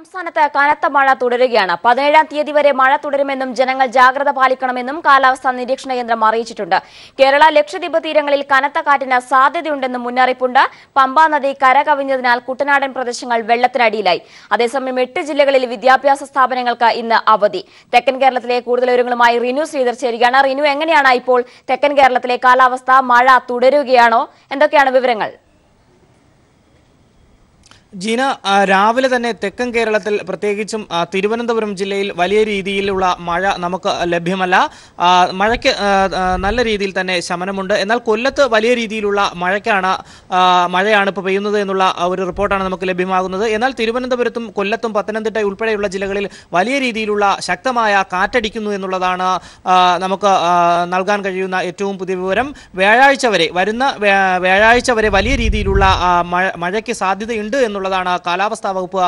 സംസ്ഥാനത്ത് കനത്ത മഴ തുടരുകയാണ്. 17-ാം തീയതി വരെ മഴ തുടരുമെന്നും ജനങ്ങൾ ജാഗ്രത പാലിക്കണമെന്നും കാലാവസ്ഥാ നിരീക്ഷണ കേന്ദ്രം അറിയിച്ചിട്ടുണ്ട്. കേരള ലക്ഷദ്വീപ് തീരങ്ങളിൽ കനത്ത കാറ്റിന് സാധ്യതയുണ്ടെന്നും മുന്നറിയിപ്പുണ്ട്. പമ്പാ നദി കരകവിഞ്ഞതിനാൽ കുട്ടനാടൻ പ്രദേശങ്ങൾ വെള്ളത്തിനടിയിലായി. അതേസമയം 8 ജില്ലകളിൽ വിദ്യാഭ്യാസ സ്ഥാപനങ്ങൾക്ക് ഇന്ന് അവധി. തെക്കൻ കേരളത്തിലെ കൂടുതൽ വിവരങ്ങളുമായി റിനു ശ്രീധർ ചേരുകയാണ്. റിനു, എങ്ങനെയാണ് ഇപ്പോൾ തെക്കൻ കേരളത്തിലെ കാലാവസ്ഥ? മഴ തുടരുകയാണോ? എന്തൊക്കെയാണ് വിവരങ്ങൾ? ജീന, രാവിലെ തന്നെ തെക്കൻ കേരളത്തിൽ പ്രത്യേകിച്ചും തിരുവനന്തപുരം ജില്ലയിൽ വലിയ രീതിയിലുള്ള മഴ നമുക്ക് ലഭ്യമല്ല. മഴയ്ക്ക് നല്ല രീതിയിൽ തന്നെ ശമനമുണ്ട്. എന്നാൽ കൊല്ലത്ത് വലിയ രീതിയിലുള്ള മഴയാണ് ഇപ്പോൾ പെയ്യുന്നത് എന്നുള്ള ഒരു റിപ്പോർട്ടാണ് നമുക്ക് ലഭ്യമാകുന്നത്. എന്നാൽ തിരുവനന്തപുരത്തും കൊല്ലത്തും പത്തനംതിട്ട ഉൾപ്പെടെയുള്ള ജില്ലകളിൽ വലിയ രീതിയിലുള്ള ശക്തമായ കാറ്റടിക്കുന്നു എന്നുള്ളതാണ് നമുക്ക് നൽകാൻ കഴിയുന്ന ഏറ്റവും പുതിയ വിവരം. വരുന്ന വ്യാഴാഴ്ച വരെ വലിയ രീതിയിലുള്ള മഴയ്ക്ക് സാധ്യതയുണ്ട് എന്നുള്ളതാണ് കാലാവസ്ഥാ വകുപ്പ്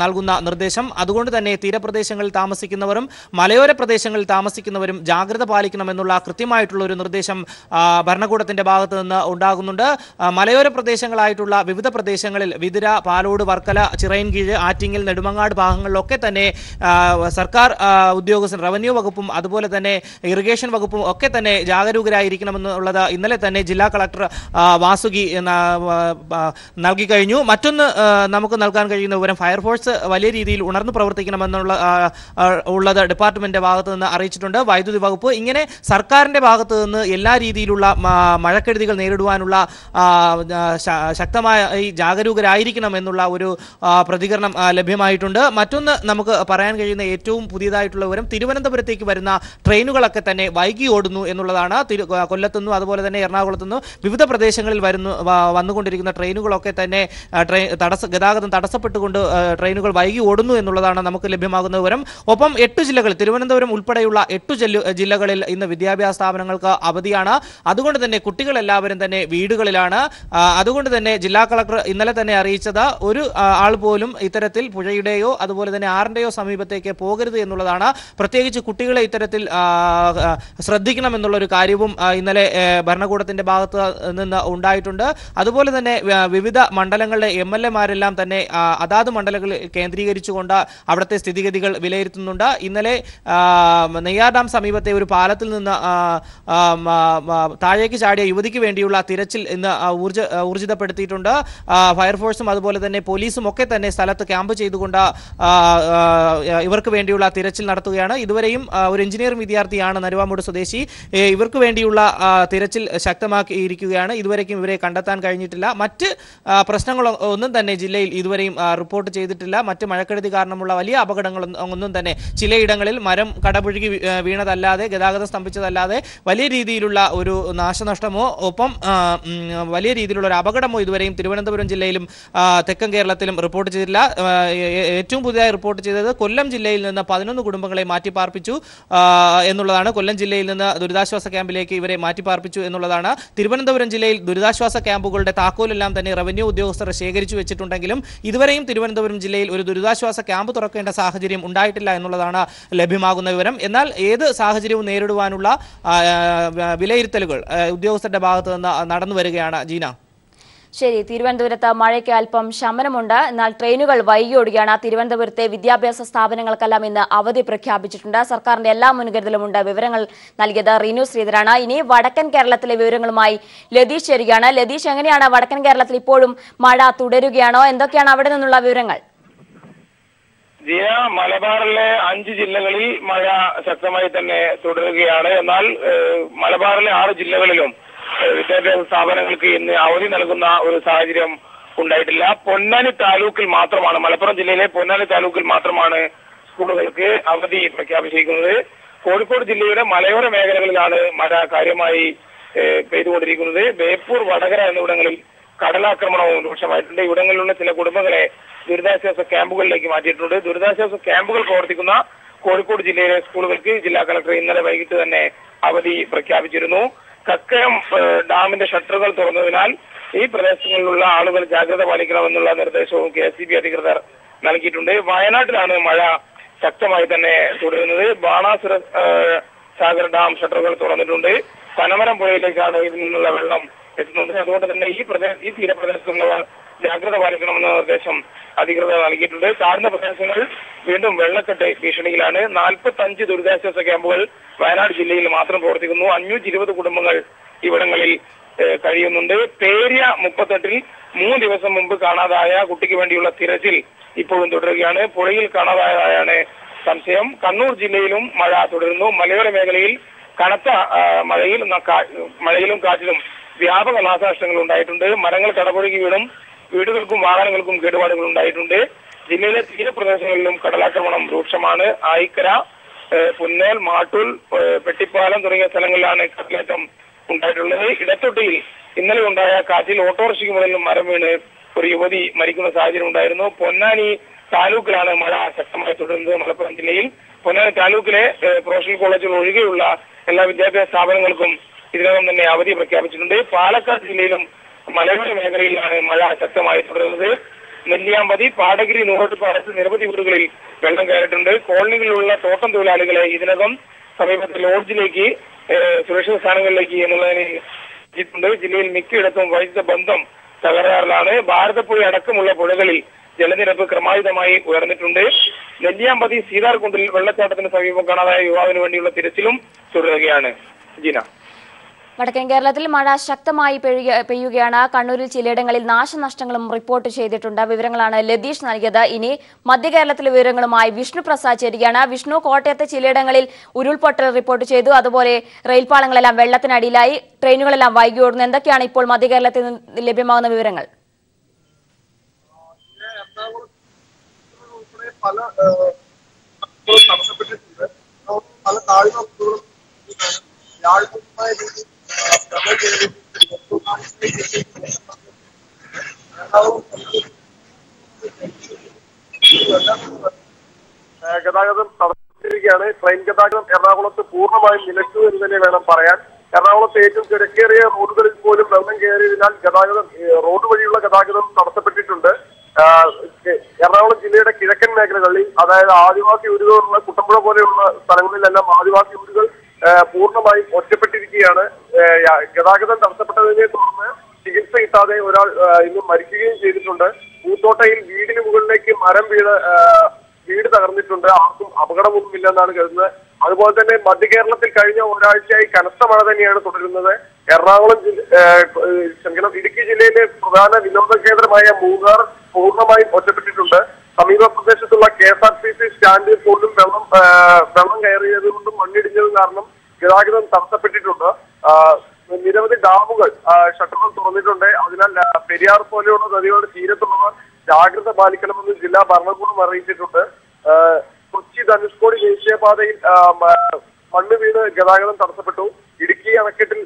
നൽകുന്ന നിർദ്ദേശം. അതുകൊണ്ട് തന്നെ തീരപ്രദേശങ്ങളിൽ താമസിക്കുന്നവരും മലയോര പ്രദേശങ്ങളിൽ താമസിക്കുന്നവരും ജാഗ്രത പാലിക്കണമെന്നുള്ള കൃത്യമായിട്ടുള്ള ഒരു നിർദ്ദേശം ഭരണകൂടത്തിന്റെ ഭാഗത്ത് നിന്ന് ഉണ്ടാകുന്നുണ്ട്. മലയോര പ്രദേശങ്ങളായിട്ടുള്ള വിവിധ പ്രദേശങ്ങളിൽ വിതുര, പാലോട്, വർക്കല, ചിറയൻകീഴ്, ആറ്റിങ്ങൽ, നെടുമങ്ങാട് ഭാഗങ്ങളിലൊക്കെ തന്നെ സർക്കാർ ഉദ്യോഗസ്ഥർ, റവന്യൂ വകുപ്പും അതുപോലെ തന്നെ ഇറിഗേഷൻ വകുപ്പും ഒക്കെ തന്നെ ജാഗരൂകരായിരിക്കണമെന്നുള്ളത് ഇന്നലെ തന്നെ ജില്ലാ കളക്ടർ വാസുകി നൽകി കഴിഞ്ഞു. മറ്റൊന്ന് നമുക്ക് നൽകാൻ കഴിയുന്ന വിവരം, ഫയർഫോഴ്സ് വലിയ രീതിയിൽ ഉണർന്നു പ്രവർത്തിക്കണമെന്നുള്ളത് ഡിപ്പാർട്ട്മെന്റിന്റെ ഭാഗത്ത് നിന്ന് അറിയിച്ചിട്ടുണ്ട്. വൈദ്യുതി വകുപ്പ്, ഇങ്ങനെ സർക്കാരിന്റെ ഭാഗത്ത് നിന്ന് എല്ലാ രീതിയിലുള്ള മഴക്കെടുതികൾ നേരിടുവാനുള്ള ശക്തമായ ജാഗരൂകരായിരിക്കണം എന്നുള്ള ഒരു പ്രതികരണം ലഭ്യമായിട്ടുണ്ട്. മറ്റൊന്ന് നമുക്ക് പറയാൻ കഴിയുന്ന ഏറ്റവും പുതിയതായിട്ടുള്ള വിവരം, തിരുവനന്തപുരത്തേക്ക് വരുന്ന ട്രെയിനുകളൊക്കെ തന്നെ വൈകി ഓടുന്നു എന്നുള്ളതാണ്. കൊല്ലത്തുനിന്നും അതുപോലെ തന്നെ എറണാകുളത്തുനിന്നും വിവിധ പ്രദേശങ്ങളിൽ വന്നുകൊണ്ടിരിക്കുന്ന ട്രെയിനുകളൊക്കെ തന്നെ ഗതാഗതം തടസ്സപ്പെട്ടുകൊണ്ട് ട്രെയിനുകൾ വൈകി ഓടുന്നു എന്നുള്ളതാണ് നമുക്ക് ലഭ്യമാകുന്ന വിവരം. ഒപ്പം 8 ജില്ലകൾ, തിരുവനന്തപുരം ഉൾപ്പെടെയുള്ള 8 ജില്ലകളിൽ ഇന്ന് വിദ്യാഭ്യാസ സ്ഥാപനങ്ങൾക്ക് അവധിയാണ്. അതുകൊണ്ട് തന്നെ കുട്ടികൾ എല്ലാവരും തന്നെ വീടുകളിലാണ്. അതുകൊണ്ട് തന്നെ ജില്ലാ കളക്ടർ ഇന്നലെ തന്നെ അറിയിച്ചത് ഒരു ആൾ പോലും ഇത്തരത്തിൽ പുഴയുടെയോ അതുപോലെ തന്നെ ആറിന്റെയോ സമീപത്തേക്ക് പോകരുത് എന്നുള്ളതാണ്. പ്രത്യേകിച്ച് കുട്ടികളെ ഇത്തരത്തിൽ ശ്രദ്ധിക്കണം എന്നുള്ള ഒരു കാര്യവും ഇന്നലെ ഭരണകൂടത്തിന്റെ ഭാഗത്ത് നിന്ന് ഉണ്ടായിട്ടുണ്ട്. അതുപോലെ തന്നെ വിവിധ മണ്ഡലങ്ങളുടെ MLA-മാരെല്ലാം തന്നെ അതാത് മണ്ഡലങ്ങളിൽ കേന്ദ്രീകരിച്ചുകൊണ്ട് അവിടുത്തെ സ്ഥിതിഗതികൾ വിലയിരുത്തുന്നുണ്ട്. ഇന്നലെ നെയ്യാർ ഡാം സമീപത്തെ ഒരു പാലത്തിൽ നിന്ന് താഴേക്ക് ചാടിയ യുവതിക്ക് വേണ്ടിയുള്ള തിരച്ചിൽ ഇന്ന് ഊർജിതപ്പെടുത്തിയിട്ടുണ്ട്. ഫയർഫോഴ്സും അതുപോലെ തന്നെ പോലീസും ഒക്കെ തന്നെ സ്ഥലത്ത് ക്യാമ്പ് ചെയ്തുകൊണ്ട് ഇവർക്ക് വേണ്ടിയുള്ള തിരച്ചിൽ നടത്തുകയാണ്. ഇതുവരെയും ഒരു എഞ്ചിനീയറിംഗ് വിദ്യാർത്ഥിയാണ്, നരുവാമൂട് സ്വദേശി. ഇവർക്ക് വേണ്ടിയുള്ള തിരച്ചിൽ ശക്തമാക്കിയിരിക്കുകയാണ്. ഇതുവരെയും ഇവരെ കണ്ടെത്താൻ കഴിഞ്ഞിട്ടില്ല. മറ്റ് പ്രശ്നങ്ങൾ ഒന്നും തന്നെ ജില്ലയിൽ ഇതുവരെയും റിപ്പോർട്ട് ചെയ്തിട്ടില്ല. മറ്റ് മഴക്കെടുതി കാരണമുള്ള വലിയ അപകടങ്ങളൊന്നും തന്നെ ചിലയിടങ്ങളിൽ മരം കടപുഴകി വീണതല്ലാതെ, ഗതാഗതം സ്തംഭിച്ചതല്ലാതെ വലിയ രീതിയിലുള്ള ഒരു നാശനഷ്ടമോ ഒപ്പം വലിയ രീതിയിലുള്ള ഒരു അപകടമോ ഇതുവരെയും തിരുവനന്തപുരം ജില്ലയിലും തെക്കൻ കേരളത്തിലും റിപ്പോർട്ട് ചെയ്തിട്ടില്ല. ഏറ്റവും പുതിയതായി റിപ്പോർട്ട് ചെയ്തത് കൊല്ലം ജില്ലയിൽ നിന്ന് 11 കുടുംബങ്ങളെ മാറ്റിപ്പാർപ്പിച്ചു എന്നുള്ളതാണ്. കൊല്ലം ജില്ലയിൽ നിന്ന് ദുരിതാശ്വാസ ക്യാമ്പിലേക്ക് ഇവരെ മാറ്റിപ്പാർപ്പിച്ചു എന്നുള്ളതാണ്. തിരുവനന്തപുരം ജില്ലയിൽ ദുരിതാശ്വാസ ക്യാമ്പുകളുടെ താക്കോലെല്ലാം തന്നെ റവന്യൂ ഉദ്യോഗസ്ഥർ ശേഖരിച്ചു വെച്ചിട്ടുണ്ടെങ്കിലും ഇതുവരെയും തിരുവനന്തപുരം ജില്ലയിൽ ഒരു ദുരിതാശ്വാസ ക്യാമ്പ് തുറക്കേണ്ട സാഹചര്യം ഉണ്ടായിട്ടില്ല എന്നുള്ളതാണ് ലഭ്യമാകുന്ന വിവരം. എന്നാൽ ഏത് സാഹചര്യവും നേരിടുവാനുള്ള വിലയിരുത്തലുകൾ ഉദ്യോഗസ്ഥരുടെ ഭാഗത്ത് നിന്ന് നടന്നു വരികയാണ്. ജീന, ശരി, തിരുവനന്തപുരത്ത് മഴയ്ക്ക് അല്പം ശമനമുണ്ട്. എന്നാൽ ട്രെയിനുകൾ വൈകി ഓടുകയാണ്. തിരുവനന്തപുരത്തെ വിദ്യാഭ്യാസ സ്ഥാപനങ്ങൾക്കെല്ലാം ഇന്ന് അവധി പ്രഖ്യാപിച്ചിട്ടുണ്ട്. സർക്കാരിന്റെ എല്ലാ മുൻകരുതലുമുണ്ട്. വിവരങ്ങൾ നൽകിയത് റിനു ശ്രീധരാണ്. ഇനി വടക്കൻ കേരളത്തിലെ വിവരങ്ങളുമായി ലതീഷ് ചേരുകയാണ്. ലതീഷ്, എങ്ങനെയാണ് വടക്കൻ കേരളത്തിൽ ഇപ്പോഴും മഴ തുടരുകയാണോ? എന്തൊക്കെയാണ് അവിടെ നിന്നുള്ള വിവരങ്ങൾ? ജിയ, മലബാറിലെ 5 ജില്ലകളിൽ മഴ ശക്തമായി തന്നെ തുടരുകയാണ്. എന്നാൽ മലബാറിലെ 6 ജില്ലകളിലും വിദ്യാഭ്യാസ സ്ഥാപനങ്ങൾക്ക് ഇന്ന് അവധി നൽകുന്ന ഒരു സാഹചര്യം ഉണ്ടായിട്ടില്ല. പൊന്നാനി താലൂക്കിൽ മാത്രമാണ്, മലപ്പുറം ജില്ലയിലെ പൊന്നാനി താലൂക്കിൽ മാത്രമാണ് സ്കൂളുകൾക്ക് അവധി പ്രഖ്യാപിച്ചിരിക്കുന്നത്. കോഴിക്കോട് ജില്ലയുടെ മലയോര മേഖലകളിലാണ് മഴ കാര്യമായി പെയ്തുകൊണ്ടിരിക്കുന്നത്. ബേപ്പൂർ, വടകര എന്നിവിടങ്ങളിൽ കടലാക്രമണവും രൂക്ഷമായിട്ടുണ്ട്. ഇവിടങ്ങളിലുള്ള ചില കുടുംബങ്ങളെ ദുരിതാശ്വാസ ക്യാമ്പുകളിലേക്ക് മാറ്റിയിട്ടുണ്ട്. ദുരിതാശ്വാസ ക്യാമ്പുകൾ പ്രവർത്തിക്കുന്ന കോഴിക്കോട് ജില്ലയിലെ സ്കൂളുകൾക്ക് ജില്ലാ കളക്ടർ ഇന്നലെ വൈകിട്ട് തന്നെ അവധി പ്രഖ്യാപിച്ചിരുന്നു. കക്കയം ഡാമിന്റെ ഷട്ടറുകൾ തുറന്നതിനാൽ ഈ പ്രദേശങ്ങളിലുള്ള ആളുകൾ ജാഗ്രത പാലിക്കണമെന്നുള്ള നിർദ്ദേശവും KSEB അധികൃതർ നൽകിയിട്ടുണ്ട്. വയനാട്ടിലാണ് മഴ ശക്തമായി തന്നെ തുടരുന്നത്. ബാണാസുര സാഗർ ഡാം ഷട്ടറുകൾ തുറന്നിട്ടുണ്ട്. പനമരം പുഴയിലേക്കാണ് ഇതിൽ നിന്നുള്ള വെള്ളം എത്തുന്നത്. അതുകൊണ്ട് തന്നെ ഈ തീരപ്രദേശത്തുള്ളവർ ജാഗ്രത പാലിക്കണമെന്ന നിർദ്ദേശം അധികൃതർ നൽകിയിട്ടുണ്ട്. താഴ്ന്ന പ്രദേശങ്ങൾ വീണ്ടും വെള്ളക്കെട്ട് ഭീഷണിയിലാണ്. 45 ദുരിതാശ്വാസ ക്യാമ്പുകൾ വയനാട് ജില്ലയിൽ മാത്രം പ്രവർത്തിക്കുന്നു. 520 കുടുംബങ്ങൾ ഇവിടങ്ങളിൽ കഴിയുന്നുണ്ട്. പേരിയ 38-ൽ 3 ദിവസം മുമ്പ് കാണാതായ കുട്ടിക്ക് വേണ്ടിയുള്ള തിരച്ചിൽ ഇപ്പോഴും തുടരുകയാണ്. പുഴയിൽ കാണാതായതായാണ് സംശയം. കണ്ണൂർ ജില്ലയിലും മഴ തുടരുന്നു. മലയോര മേഖലയിൽ കനത്ത മഴയിലും കാറ്റിലും വ്യാപക നാശനഷ്ടങ്ങൾ ഉണ്ടായിട്ടുണ്ട്. മരങ്ങൾ കടപുഴകി വീണും വീടുകൾക്കും വാഹനങ്ങൾക്കും കേടുപാടുകൾ ഉണ്ടായിട്ടുണ്ട്. ജില്ലയിലെ തീരപ്രദേശങ്ങളിലും കടലാക്രമണം രൂക്ഷമാണ്. ആയിക്കര, പുന്നേൽ, മാട്ടൂൽ, പെട്ടിപ്പാലം തുടങ്ങിയ സ്ഥലങ്ങളിലാണ് കടലേറ്റം ഉണ്ടായിട്ടുള്ളത്. ഇടത്തൊട്ടിയിൽ ഇന്നലെ ഉണ്ടായ കാറ്റിൽ ഓട്ടോറിക്ഷയ്ക്ക് മുകളിൽ മരം വീണ് ഒരു യുവതി മരിക്കുന്ന സാഹചര്യം ഉണ്ടായിരുന്നു. പൊന്നാനി താലൂക്കിലാണ് മഴ ശക്തമായി തുടരുന്നത്. മലപ്പുറം ജില്ലയിൽ പൊന്നാനി താലൂക്കിലെ പ്രൊഫഷണൽ കോളേജുകൾ ഒഴികെയുള്ള എല്ലാ വിദ്യാഭ്യാസ സ്ഥാപനങ്ങൾക്കും ഇതിനകം തന്നെ അവധി പ്രഖ്യാപിച്ചിട്ടുണ്ട്. പാലക്കാട് ജില്ലയിലും മലയോര മേഖലയിലാണ് മഴ ശക്തമായി തുടരുന്നത്. നെല്ലിയാമ്പതി, പാടഗിരി, നൂറോട്ടുപാടത്ത് നിരവധി വീടുകളിൽ വെള്ളം കയറിയിട്ടുണ്ട്. കോളനികളിലുള്ള തോട്ടം തൊഴിലാളികളെ ഇതിനകം സമീപത്തെ ലോഡ്ജിലേക്ക് സുരക്ഷിത സ്ഥാനങ്ങളിലേക്ക് എന്നുള്ളതിന് ജില്ലയിൽ മിക്കയിടത്തും വൈദ്യുത ബന്ധം തകരാറിലാണ്. ഭാരതപ്പുഴ അടക്കമുള്ള പുഴകളിൽ ജലനിരപ്പ് ക്രമാതീതമായി ഉയർന്നിട്ടുണ്ട്. നെല്ലിയാമ്പതി സീതാർകുണ്ടിൽ വെള്ളച്ചാട്ടത്തിന് സമീപം കാണാതായ യുവാവിന് വേണ്ടിയുള്ള തിരച്ചിലും തുടരുകയാണ്. ജിന, വടക്കൻ കേരളത്തിൽ മഴ ശക്തമായി പെയ്യുകയാണ്. കണ്ണൂരിൽ ചിലയിടങ്ങളിൽ നാശനഷ്ടങ്ങളും റിപ്പോർട്ട് ചെയ്തിട്ടുണ്ട്. വിവരങ്ങളാണ് ലതീഷ് നൽകിയത്. ഇനി മധ്യ കേരളത്തിലെ വിവരങ്ങളുമായി വിഷ്ണു പ്രസാദ് ചേരുകയാണ്. വിഷ്ണു, കോട്ടയത്തെ ചിലയിടങ്ങളിൽ ഉരുൾപൊട്ടൽ റിപ്പോർട്ട് ചെയ്തു. അതുപോലെ റെയിൽപാളങ്ങളെല്ലാം വെള്ളത്തിനടിയിലായി, ട്രെയിനുകളെല്ലാം വൈകി ഓടുന്നു. എന്തൊക്കെയാണ് ഇപ്പോൾ മധ്യ കേരളത്തിൽ നിന്ന് ലഭ്യമാകുന്ന വിവരങ്ങൾ? ഗതാഗതം തടസ്സപ്പെട്ടിരിക്കുകയാണ്. ട്രെയിൻ ഗതാഗതം എറണാകുളത്ത് പൂർണ്ണമായും നിലച്ചു എന്ന് തന്നെ വേണം പറയാൻ. എറണാകുളത്ത് ഏറ്റവും തിരക്കേറിയ റോഡുകളിൽ പോലും വെള്ളം കയറിയതിനാൽ റോഡ് വഴിയുള്ള ഗതാഗതം തടസ്സപ്പെട്ടിട്ടുണ്ട്. എറണാകുളം ജില്ലയുടെ കിഴക്കൻ മേഖലകളിൽ, അതായത് ആദിവാസി ഊരുകളുള്ള കുട്ടമ്പുഴ പോലെയുള്ള സ്ഥലങ്ങളിലെല്ലാം ആദിവാസി ഊരുകൾ പൂർണ്ണമായും ഒറ്റപ്പെട്ടിരിക്കുകയാണ്. ഗതാഗതം തടസ്സപ്പെട്ടതിനെ തുടർന്ന് ചികിത്സ കിട്ടാതെ ഒരാൾ ഇന്ന് മരിക്കുകയും ചെയ്തിട്ടുണ്ട്. പൂത്തോട്ടയിൽ വീടിന് മുകളിലേക്ക് മരം വീട് തകർന്നിട്ടുണ്ട്. ആർക്കും അപകടമൊന്നുമില്ലെന്നാണ് കരുതുന്നത്. അതുപോലെ തന്നെ മധ്യ കേരളത്തിൽ കഴിഞ്ഞ ഒരാഴ്ചയായി കനത്ത മഴ തന്നെയാണ് തുടരുന്നത്. ഇടുക്കി ജില്ലയിലെ പ്രധാന വിനോദ കേന്ദ്രമായ മൂന്നാർ പൂർണ്ണമായും ഒറ്റപ്പെട്ടിട്ടുണ്ട്. സമീപ പ്രദേശത്തുള്ള KSRTC സ്റ്റാൻഡിൽ പോലും വെള്ളം കയറിയത് കൊണ്ടും മണ്ണിടിഞ്ഞത് കാരണം ഗതാഗതം തടസ്സപ്പെട്ടിട്ടുണ്ട്. നിരവധി ഡാമുകൾ ഷട്ടറുകൾ തുറന്നിട്ടുണ്ട്. അതിനാൽ പെരിയാർ പോലെയുള്ള നദികളുടെ തീരത്തുള്ളവർ ജാഗ്രത പാലിക്കണമെന്ന് ജില്ലാ ഭരണകൂടം അറിയിച്ചിട്ടുണ്ട്. കൊച്ചി ധനുഷ്കോടി ദേശീയപാതയിൽ മണ്ണ് വീണ് ഗതാഗതം തടസ്സപ്പെട്ടു. ഇടുക്കി അണക്കെട്ടിൽ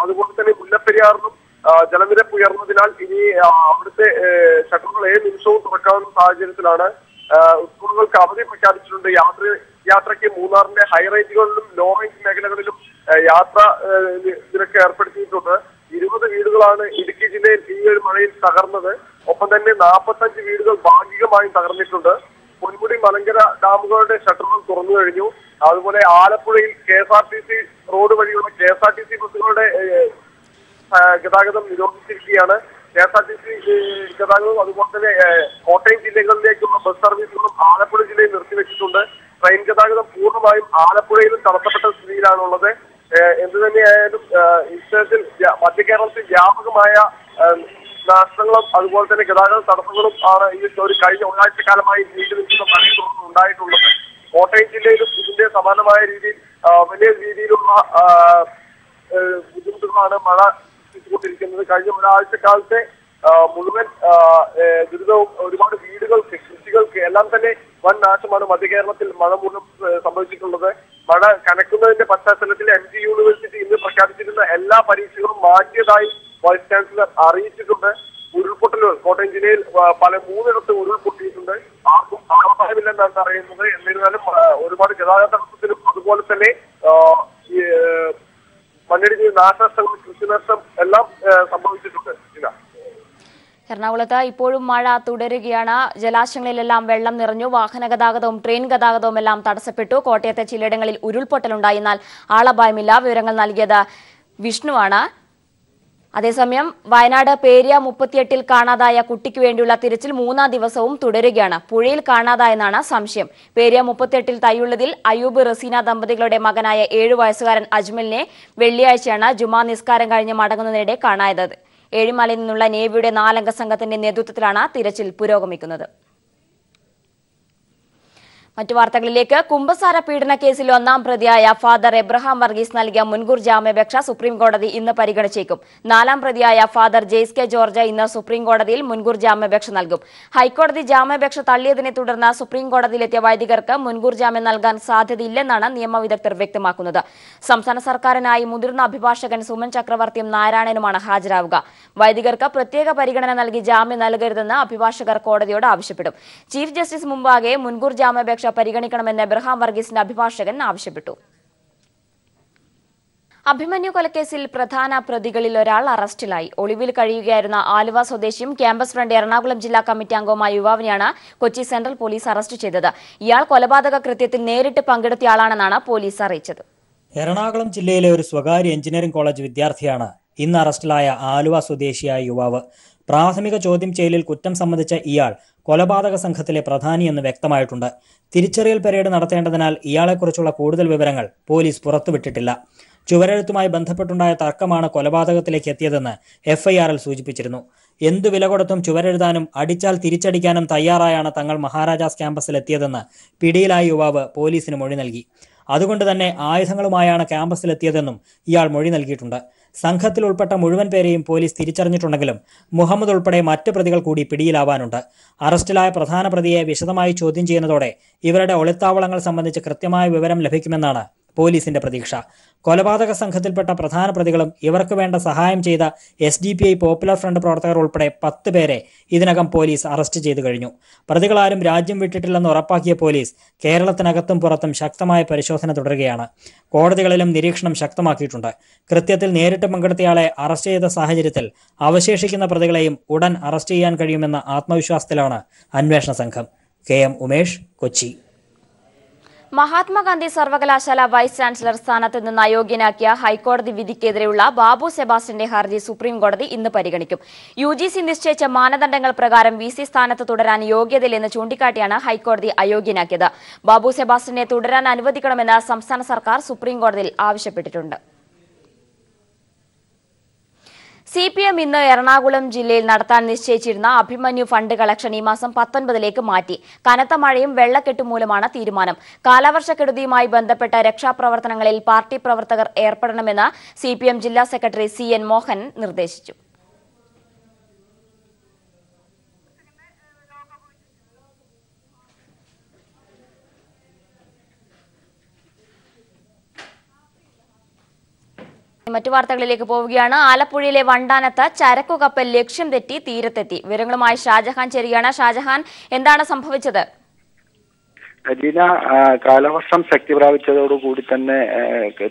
അതുപോലെ തന്നെ മുല്ലപ്പെരിയാറിനും ജലനിരപ്പ് ഉയർന്നതിനാൽ ഇനി അവിടുത്തെ ഷട്ടറുകൾ ഏത് നിമിഷവും തുറക്കാവുന്ന സാഹചര്യത്തിലാണ്. സ്കൂളുകൾക്ക് അവധി പ്രഖ്യാപിച്ചിട്ടുണ്ട്. യാത്രയ്ക്ക് മൂന്നാറിന്റെ ഹൈ റേഞ്ചുകളിലും ലോ റേഞ്ച് മേഖലകളിലും യാത്ര നിരക്ക് ഏർപ്പെടുത്തിയിട്ടുണ്ട്. 20 വീടുകളാണ് ഇടുക്കി ജില്ലയിൽ ഈ ഒരു മഴയിൽ തകർന്നത്. ഒപ്പം തന്നെ 45 വീടുകൾ ഭാഗികമായും തകർന്നിട്ടുണ്ട്. പൊന്മുടി, മലങ്കര ഡാമുകളുടെ ഷട്ടറുകൾ തുറന്നു കഴിഞ്ഞു. അതുപോലെ ആലപ്പുഴയിൽ KSRTC റോഡ് വഴിയുള്ള KSRTC ബസ്സുകളുടെ ഗതാഗതം നിരോധിച്ചിരിക്കുകയാണ്. KSRTC ഗതാഗതം അതുപോലെ തന്നെ കോട്ടയം ജില്ലകളിലേക്കുള്ള ബസ് സർവീസുകളും ആലപ്പുഴ ജില്ലയിൽ നിർത്തിവെച്ചിട്ടുണ്ട്. ട്രെയിൻ ഗതാഗതം പൂർണ്ണമായും ആലപ്പുഴയിലും തടസ്സപ്പെട്ട സ്ഥിതിയിലാണുള്ളത്. എന്തു തന്നെയായാലും ഇത്തരത്തിൽ മധ്യ കേരളത്തിൽ വ്യാപകമായ നാശങ്ങളും അതുപോലെ തന്നെ ഗതാഗത തടസ്സങ്ങളും ആണ് ഈ ഒരു കഴിഞ്ഞ ഒരാഴ്ചക്കാലമായി നീണ്ടു നിൽക്കുന്ന മഴയെ തുടർന്ന് ഉണ്ടായിട്ടുള്ളത്. കോട്ടയം ജില്ലയിലും ഇതിന്റെ സമാനമായ രീതിയിൽ വലിയ രീതിയിലുള്ള ബുദ്ധിമുട്ടുകളാണ് മഴ സൃഷ്ടിച്ചുകൊണ്ടിരിക്കുന്നത്. കഴിഞ്ഞ ഒരാഴ്ചക്കാലത്തെ മുഴുവൻ ദുരിതവും ഒരുപാട് വീടുകൾക്ക്, കൃഷികൾക്ക് എല്ലാം തന്നെ വൻ നാശമാണ് മധ്യ കേരളത്തിൽ മഴ മൂലം സംഭവിച്ചിട്ടുള്ളത്. മഴ കനക്കുന്നതിന്റെ പശ്ചാത്തലത്തിൽ MG യൂണിവേഴ്സിറ്റി ഇന്ന് പ്രഖ്യാപിച്ചിരുന്ന എല്ലാ പരീക്ഷകളും മാറ്റിയതായി വൈസ് ചാൻസലർ അറിയിച്ചിട്ടുണ്ട്. ഉരുൾപൊട്ടലുകൾ കോട്ടയം ജില്ലയിൽ 3 ഉരുൾപൊട്ടിയിട്ടുണ്ട്. ആർക്കും ആളപായമില്ലെന്നാണ് അറിയുന്നത്. എന്നിരുന്നാലും ഒരുപാട് ഗതാഗത തടസ്സത്തിനും അതുപോലെ തന്നെ മണ്ണിടിഞ്ഞ് നാശനഷ്ടങ്ങൾ, കൃഷിനഷ്ടം എല്ലാം സംഭവിച്ചിട്ടുണ്ട്. എറണാകുളത്ത് ഇപ്പോഴും മഴ തുടരുകയാണ്. ജലാശയങ്ങളിലെല്ലാം വെള്ളം നിറഞ്ഞു. വാഹന ഗതാഗതവും ട്രെയിൻ ഗതാഗതവും എല്ലാം തടസ്സപ്പെട്ടു. കോട്ടയത്തെ ചിലയിടങ്ങളിൽ ഉരുൾപൊട്ടലുണ്ടായി. എന്നാൽ ആളപായമില്ല. വിവരങ്ങൾ നൽകിയത് വിഷ്ണുവാണ്. അതേസമയം വയനാട് പേരിയ 38 കാണാതായ കുട്ടിക്ക് വേണ്ടിയുള്ള തിരച്ചിൽ 3-ാം ദിവസവും തുടരുകയാണ്. പുഴയിൽ കാണാതായെന്നാണ് സംശയം. പേരിയ 38 തയ്യുള്ളതിൽ അയൂബ് റസീന ദമ്പതികളുടെ മകനായ 7 വയസ്സുകാരൻ അജ്മലിനെ വെള്ളിയാഴ്ചയാണ് ജുമാ നിസ്കാരം കഴിഞ്ഞ് മടങ്ങുന്നതിനിടെ കാണാതായത്. ഏഴിമലയിൽ നിന്നുള്ള നേവിയുടെ 4-അംഗ സംഘത്തിന്റെ നേതൃത്വത്തിലാണ് തിരച്ചിൽ പുരോഗമിക്കുന്നത്. മറ്റു വാർത്തകളിലേക്ക്. കുമ്പസാര പീഡന കേസിൽ 1-ാം പ്രതിയായ ഫാദർ എബ്രഹാം വർഗീസ് നൽകിയ മുൻകൂർ ജാമ്യാപേക്ഷ സുപ്രീംകോടതി ഇന്ന് പരിഗണിച്ചേക്കും. 4-ാം പ്രതിയായ ഫാദർ ജെയ്സ് കെ ജോർജ് ഇന്ന് സുപ്രീംകോടതിയിൽ മുൻകൂർ ജാമ്യാപേക്ഷ നൽകും. ഹൈക്കോടതി ജാമ്യാപേക്ഷ തള്ളിയതിനെ തുടർന്ന് സുപ്രീംകോടതിയിലെത്തിയ വൈദികർക്ക് മുൻകൂർ ജാമ്യം നൽകാൻ സാധ്യതയില്ലെന്നാണ് നിയമവിദഗ്ധർ വ്യക്തമാക്കുന്നത്. സംസ്ഥാന സർക്കാരിനായി മുതിർന്ന അഭിഭാഷകൻ സുമൻ ചക്രവർത്തിയും നാരായണനുമാണ് ഹാജരാവുക. വൈദികർക്ക് പ്രത്യേക പരിഗണന നൽകി ജാമ്യം നൽകരുതെന്ന് അഭിഭാഷകർ കോടതിയോട് ആവശ്യപ്പെടും. ചീഫ് ജസ്റ്റിസ് മുമ്പാകെ മുൻകൂർ ജാമ്യാപേക്ഷ പരിഗണിക്കണമെന്ന് എബ്രഹാം വർഗീസിന്റെ അഭിഭാഷകൻ ആവശ്യപ്പെട്ടു. അഭിമന്യു കൊലക്കേസിൽ പ്രധാന പ്രതികളിൽ ഒരാൾ അറസ്റ്റിലായി. ഒളിവിൽ കഴിയുകയായിരുന്ന ആലുവ സ്വദേശിയും ക്യാമ്പസ് ഫ്രണ്ട് എറണാകുളം ജില്ലാ കമ്മിറ്റി അംഗവുമായ യുവാവിനെയാണ് കൊച്ചി സെൻട്രൽ പോലീസ് അറസ്റ്റ് ചെയ്തത്. ഇയാൾ കൊലപാതക കൃത്യത്തിൽ നേരിട്ട് പങ്കെടുത്തയാളാണെന്നാണ് പോലീസ് അറിയിച്ചത്. എറണാകുളം ജില്ലയിലെ ഒരു സ്വകാര്യ എഞ്ചിനീയറിംഗ് കോളേജ് വിദ്യാർത്ഥിയാണ് ഇന്ന് അറസ്റ്റിലായ ആലുവ സ്വദേശിയായ യുവാവ്. പ്രാഥമിക ചോദ്യം ചെയ്യലിൽ കുറ്റം സംബന്ധിച്ച ഇയാൾ കൊലപാതക സംഘത്തിലെ പ്രധാനിയെന്ന് വ്യക്തമായിട്ടുണ്ട്. തിരിച്ചറിയൽ പരേഡ് നടത്തേണ്ടതിനാൽ ഇയാളെക്കുറിച്ചുള്ള കൂടുതൽ വിവരങ്ങൾ പോലീസ് പുറത്തുവിട്ടിട്ടില്ല. ചുവരെഴുത്തുമായി ബന്ധപ്പെട്ടുണ്ടായ തർക്കമാണ് കൊലപാതകത്തിലേക്ക് എത്തിയതെന്ന് FIR-ൽ സൂചിപ്പിച്ചിരുന്നു. എന്തു വില കൊടുത്തും ചുവരെഴുതാനും അടിച്ചാൽ തിരിച്ചടിക്കാനും തയ്യാറായാണ് തങ്ങൾ മഹാരാജാസ് ക്യാമ്പസിലെത്തിയതെന്ന് പിടിയിലായ യുവാവ് പോലീസിന് മൊഴി നൽകി. അതുകൊണ്ട് തന്നെ ആയുധങ്ങളുമായാണ് ക്യാമ്പസിലെത്തിയതെന്നും ഇയാൾ മൊഴി നൽകിയിട്ടുണ്ട്. സംഘത്തിൽ ഉൾപ്പെട്ട മുഴുവൻ പേരെയും പോലീസ് തിരിച്ചറിഞ്ഞിട്ടുണ്ടെങ്കിലും മുഹമ്മദ് ഉൾപ്പെടെ മറ്റ് പ്രതികൾ കൂടി പിടിയിലാവാനുണ്ട്. അറസ്റ്റിലായ പ്രധാന പ്രതിയെ വിശദമായി ചോദ്യം ചെയ്യുന്നതോടെ ഇവരുടെ ഒളിത്താവളങ്ങൾ സംബന്ധിച്ച് കൃത്യമായ വിവരം ലഭിക്കുമെന്നാണ് പോലീസിന്റെ പ്രതീക്ഷ. കൊലപാതക സംഘത്തിൽപ്പെട്ട പ്രധാന പ്രതികളും ഇവർക്ക് വേണ്ട സഹായം ചെയ്ത SDPI പോപ്പുലർ ഫ്രണ്ട് പ്രവർത്തകർ ഉൾപ്പെടെ 10 പേരെ ഇതിനകം പോലീസ് അറസ്റ്റ് ചെയ്തു കഴിഞ്ഞു. പ്രതികളാരും രാജ്യം വിട്ടിട്ടില്ലെന്ന് ഉറപ്പാക്കിയ പോലീസ് കേരളത്തിനകത്തും പുറത്തും ശക്തമായ പരിശോധന തുടരുകയാണ്. കോടതികളിലും നിരീക്ഷണം ശക്തമാക്കിയിട്ടുണ്ട്. കൃത്യത്തിൽ നേരിട്ട് പങ്കെടുത്തയാളെ അറസ്റ്റ് ചെയ്ത സാഹചര്യത്തിൽ അവശേഷിക്കുന്ന പ്രതികളെയും ഉടൻ അറസ്റ്റ് ചെയ്യാൻ കഴിയുമെന്ന ആത്മവിശ്വാസത്തിലാണ് അന്വേഷണ സംഘം. KM ഉമേഷ്, കൊച്ചി. മഹാത്മാഗാന്ധി സർവകലാശാല വൈസ് ചാൻസലർ സ്ഥാനത്ത് നിന്ന് അയോഗ്യനാക്കിയ ഹൈക്കോടതി വിധിക്കെതിരെയുള്ള ബാബു സെബാസ്റ്റ്യന്റെ ഹർജി സുപ്രീംകോടതി ഇന്ന് പരിഗണിക്കും. UGC നിശ്ചയിച്ച മാനദണ്ഡങ്ങൾ പ്രകാരം VC സ്ഥാനത്ത് തുടരാൻ യോഗ്യതയില്ലെന്ന് ചൂണ്ടിക്കാട്ടിയാണ് ഹൈക്കോടതി അയോഗ്യനാക്കിയത്. ബാബു സെബാസ്റ്റ്യനെ തുടരാൻ അനുവദിക്കണമെന്ന് സംസ്ഥാന സർക്കാർ സുപ്രീംകോടതിയിൽ ആവശ്യപ്പെട്ടിട്ടുണ്ട്. CPM ഇന്ന് എറണാകുളം ജില്ലയിൽ നടത്താൻ നിശ്ചയിച്ചിരുന്ന അഭിമന്യു ഫണ്ട് കളക്ഷൻ ഈ മാസം 19ലേക്ക് മാറ്റി. കനത്ത മഴയും വെള്ളക്കെട്ടും മൂലമാണ് തീരുമാനം. കാലവർഷക്കെടുതിയുമായി ബന്ധപ്പെട്ട രക്ഷാപ്രവർത്തനങ്ങളിൽ പാർട്ടി പ്രവർത്തകർ ഏർപ്പെടണമെന്ന് CPM ജില്ലാ സെക്രട്ടറി CN മോഹൻ നിർദ്ദേശിച്ചു. മറ്റു വാർത്തകളിലേക്ക് പോവുകയാണ്. ആലപ്പുഴയിലെ വണ്ടാനത്ത് ചരക്കു കപ്പൽ ലക്ഷ്യം തെറ്റി തീരത്തെത്തി. വിവരങ്ങളുമായി ഷാജഹാൻ ചേരുകയാണ്. ഷാജഹാൻ, എന്താണ് സംഭവിച്ചത്? ജീന, കാലവർഷം ശക്തി പ്രാപിച്ചതോടുകൂടി തന്നെ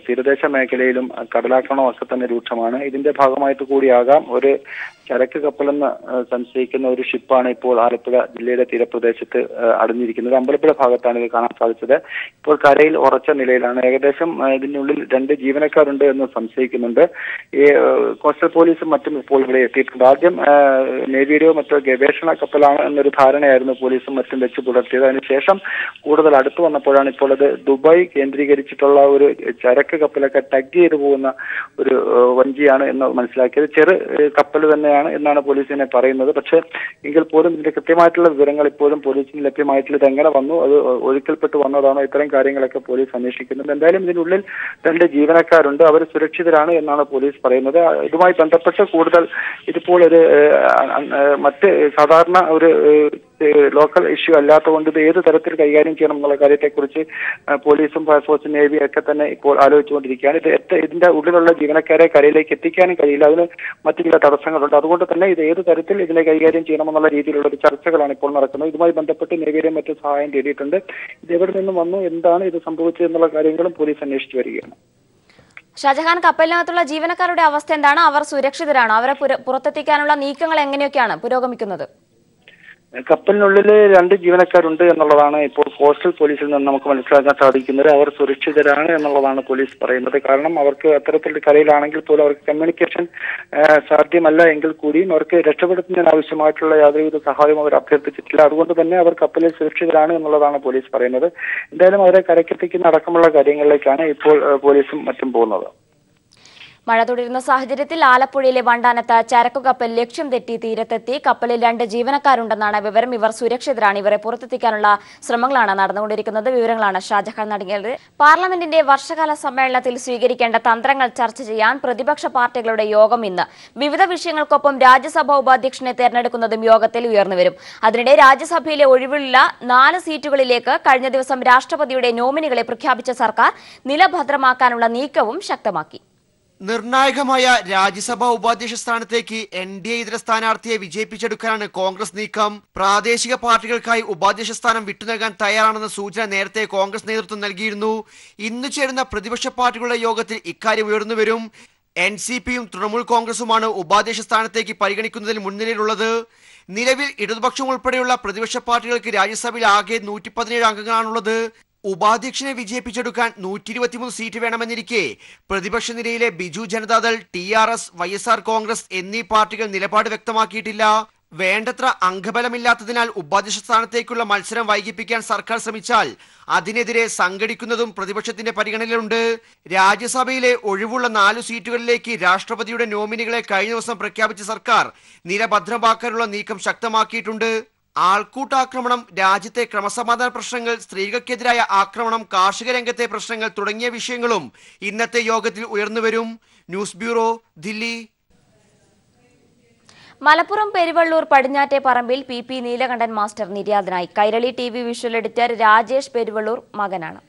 തീരദേശ മേഖലയിലും കടലാക്രമണമൊക്കെ തന്നെ രൂക്ഷമാണ്. ഇതിന്റെ ഭാഗമായിട്ട് കൂടിയാകാം ഒരു ചരക്ക് കപ്പലെന്ന് സംശയിക്കുന്ന ഒരു ഷിപ്പാണ് ഇപ്പോൾ ആലപ്പുഴ ജില്ലയുടെ തീരപ്രദേശത്ത് അടഞ്ഞിരിക്കുന്നത്. അമ്പലപ്പുഴ ഭാഗത്താണ് ഇത് കാണാൻ സാധിച്ചത്. ഇപ്പോൾ കരയിൽ ഉറച്ച നിലയിലാണ്. ഏകദേശം ഇതിനുള്ളിൽ 2 ജീവനക്കാരുണ്ട് എന്ന് സംശയിക്കുന്നുണ്ട്. ഈ കോസ്റ്റൽ പോലീസും മറ്റും ഇപ്പോൾ ഇവിടെ എത്തിയിട്ടുണ്ട്. ആദ്യം നേവിയുടെയോ മറ്റോ ഗവേഷണ കപ്പലാണ് എന്നൊരു ധാരണയായിരുന്നു പോലീസും മറ്റും വെച്ച് പുലർത്തിയത്. അതിനുശേഷം കൂടുതൽ അടുത്ത് വന്നപ്പോഴാണ് ഇപ്പോൾ അത് ദുബായ് കേന്ദ്രീകരിച്ചിട്ടുള്ള ഒരു ചരക്ക് കപ്പലൊക്കെ ടഗ് ചെയ്തു പോകുന്ന ഒരു വഞ്ചിയാണ് എന്ന് മനസ്സിലാക്കിയത്. ചെറു കപ്പൽ തന്നെയാണ് എന്നാണ് പോലീസിനെ പറയുന്നത്. പക്ഷേ എങ്കിൽ പോലും ഇതിന്റെ കൃത്യമായിട്ടുള്ള വിവരങ്ങൾ ഇപ്പോഴും പോലീസിന് ലഭ്യമായിട്ടില്ല. ഇത് എങ്ങനെ വന്നു, അത് ഒഴുക്കിൽപ്പെട്ട് വന്നതാണോ, ഇത്തരം കാര്യങ്ങളൊക്കെ പോലീസ് അന്വേഷിക്കുന്നുണ്ട്. എന്തായാലും ഇതിനുള്ളിൽ 2 ജീവനക്കാരുണ്ട്. അവർ സുരക്ഷിതരാണ് എന്നാണ് പോലീസ് പറയുന്നത്. ഇതുമായി ബന്ധപ്പെട്ട് കൂടുതൽ ഇതിപ്പോൾ ഒരു മറ്റ് സാധാരണ ഒരു ലോക്കൽ ഇഷ്യൂ അല്ലാത്തതുകൊണ്ട് ഇത് ഏത് തരത്തിൽ കൈകാര്യം ചെയ്യണം എന്നുള്ള കാര്യത്തെക്കുറിച്ച് പോലീസും ഫയർഫോഴ്സും നേവിയും ഒക്കെ തന്നെ ഇപ്പോൾ ആലോചിച്ചുകൊണ്ടിരിക്കുകയാണ്. ഇതിന്റെ ഉള്ളിലുള്ള ജീവനക്കാരെ കരയിലേക്ക് എത്തിക്കാനും കഴിയില്ല. അതിന് മറ്റു ചില തടസ്സങ്ങളുണ്ട്. അതുകൊണ്ട് തന്നെ ഇത് ഏത് തരത്തിൽ ഇതിനെ കൈകാര്യം ചെയ്യണമെന്നുള്ള രീതിയിലുള്ള ഒരു ചർച്ചകളാണ് ഇപ്പോൾ നടക്കുന്നത്. ഇതുമായി ബന്ധപ്പെട്ട് നേവിയുടെയും മറ്റു സഹായം തേടിയിട്ടുണ്ട്. ഇത് എവിടെ നിന്നും വന്നു, എന്താണ് ഇത് സംഭവിച്ചത് എന്നുള്ള കാര്യങ്ങളും പോലീസ് അന്വേഷിച്ചു വരികയാണ്. ഷാജഹാൻ, കപ്പലിനകത്തുള്ള ജീവനക്കാരുടെ അവസ്ഥ എന്താണ്? അവർ സുരക്ഷിതരാണോ? അവരെ പുറത്തെത്തിക്കാനുള്ള നീക്കങ്ങൾ എങ്ങനെയൊക്കെയാണ് പുരോഗമിക്കുന്നത്? കപ്പലിനുള്ളിൽ 2 ജീവനക്കാരുണ്ട് എന്നുള്ളതാണ് ഇപ്പോൾ കോസ്റ്റൽ പോലീസിൽ നിന്ന് നമുക്ക് മനസ്സിലാക്കാൻ സാധിക്കുന്നത്. അവർ സുരക്ഷിതരാണ് എന്നുള്ളതാണ് പോലീസ് പറയുന്നത്. കാരണം അവർക്ക് അത്തരത്തിലുള്ള കരയിലാണെങ്കിൽ പോലും അവർക്ക് കമ്മ്യൂണിക്കേഷൻ സാധ്യമല്ല എങ്കിൽ കൂടിയും അവർക്ക് രക്ഷപ്പെടുത്തുന്നതിന് ആവശ്യമായിട്ടുള്ള യാതൊരുവിധ സഹായവും അവർ അഭ്യർത്ഥിച്ചിട്ടില്ല. അതുകൊണ്ട് തന്നെ അവർ കപ്പലിൽ സുരക്ഷിതരാണ് എന്നുള്ളതാണ് പോലീസ് പറയുന്നത്. എന്തായാലും അവരെ കരക്കെത്തിക്കുന്ന അടക്കമുള്ള കാര്യങ്ങളിലേക്കാണ് ഇപ്പോൾ പോലീസും മറ്റും പോകുന്നത്. മഴ തുടരുന്ന സാഹചര്യത്തിൽ ആലപ്പുഴയിലെ വണ്ടാനത്ത് ചരക്കു കപ്പൽ ലക്ഷ്യം തെറ്റി തീരത്തെത്തി. കപ്പലിൽ 2 ജീവനക്കാരുണ്ടെന്നാണ് വിവരം. ഇവർ സുരക്ഷിതരാണ്. ഇവരെ പുറത്തെത്തിക്കാനുള്ള ശ്രമങ്ങളാണ് നടന്നുകൊണ്ടിരിക്കുന്നത്. വിവരങ്ങളാണ് ഷാജഹാൻ നൽകിയത്. പാർലമെന്റിന്റെ വർഷകാല സമ്മേളനത്തിൽ സ്വീകരിക്കേണ്ട തന്ത്രങ്ങൾ ചർച്ച ചെയ്യാൻ പ്രതിപക്ഷ പാർട്ടികളുടെ യോഗം ഇന്ന്. വിവിധ വിഷയങ്ങൾക്കൊപ്പം രാജ്യസഭാ ഉപാധ്യക്ഷനെ തെരഞ്ഞെടുക്കുന്നതും യോഗത്തിൽ ഉയർന്നുവരും. അതിനിടെ രാജ്യസഭയിലെ ഒഴിവുള്ള 4 സീറ്റുകളിലേക്ക് കഴിഞ്ഞ ദിവസം രാഷ്ട്രപതിയുടെ നോമിനികളെ പ്രഖ്യാപിച്ച സർക്കാർ നില ഭദ്രമാക്കാനുള്ള നീക്കവും ശക്തമാക്കി. നിർണായകമായ രാജ്യസഭാ ഉപാധ്യക്ഷ സ്ഥാനത്തേക്ക് NDA ഇതര സ്ഥാനാർത്ഥിയെ വിജയിപ്പിച്ചെടുക്കാനാണ് കോൺഗ്രസ് നീക്കം. പ്രാദേശിക പാർട്ടികൾക്കായി ഉപാധ്യക്ഷ സ്ഥാനം വിട്ടുനൽകാൻ തയ്യാറാണെന്ന സൂചന നേരത്തെ കോൺഗ്രസ് നേതൃത്വം നൽകിയിരുന്നു. ഇന്ന് ചേരുന്ന പ്രതിപക്ഷ പാർട്ടികളുടെ യോഗത്തിൽ ഇക്കാര്യം ഉയർന്നുവരും. NCPയും തൃണമൂൽ കോൺഗ്രസുമാണ് ഉപാധ്യക്ഷ സ്ഥാനത്തേക്ക് പരിഗണിക്കുന്നതിൽ മുൻനിരയിലുള്ളത്. നിലവിൽ ഇടതുപക്ഷം ഉൾപ്പെടെയുള്ള പ്രതിപക്ഷ പാർട്ടികൾക്ക് രാജ്യസഭയിൽ ആകെ 117 അംഗങ്ങളാണുള്ളത്. ഉപാധ്യക്ഷനെ വിജയിപ്പിച്ചെടുക്കാൻ 123 സീറ്റ് വേണമെന്നിരിക്കെ പ്രതിപക്ഷ നിരയിലെ ബിജു ജനതാദൾ, TRS, YSR കോൺഗ്രസ് എന്നീ പാർട്ടികൾ നിലപാട് വ്യക്തമാക്കിയിട്ടില്ല. വേണ്ടത്ര അംഗബലമില്ലാത്തതിനാൽ ഉപാധ്യക്ഷ സ്ഥാനത്തേക്കുള്ള മത്സരം വൈകിപ്പിക്കാൻ സർക്കാർ ശ്രമിച്ചാൽ അതിനെതിരെ സംഘടിക്കുന്നതും പ്രതിപക്ഷത്തിന്റെ പരിഗണനയിലുണ്ട്. രാജ്യസഭയിലെ ഒഴിവുള്ള 4 സീറ്റുകളിലേക്ക് രാഷ്ട്രപതിയുടെ നോമിനികളെ കഴിഞ്ഞ ദിവസം പ്രഖ്യാപിച്ച സർക്കാർ നില ഭദ്രമാക്കാനുള്ള നീക്കം ശക്തമാക്കിയിട്ടുണ്ട്. ആൾക്കൂട്ടാക്രമണം, രാജ്യത്തെ ക്രമസമാധാന പ്രശ്നങ്ങൾ, സ്ത്രീകൾക്കെതിരായ ആക്രമണം, കാർഷിക രംഗത്തെ പ്രശ്നങ്ങൾ തുടങ്ങിയ വിഷയങ്ങളും ഇന്നത്തെ യോഗത്തിൽ ഉയർന്നുവരും. News bureau, Delhi. Malappuram Peruvallur Padinjatte Parambil PP Neelakandan master നിര്യാതനായി. Kairali TV visual editor Rajesh Peruvallur മകനാണ്.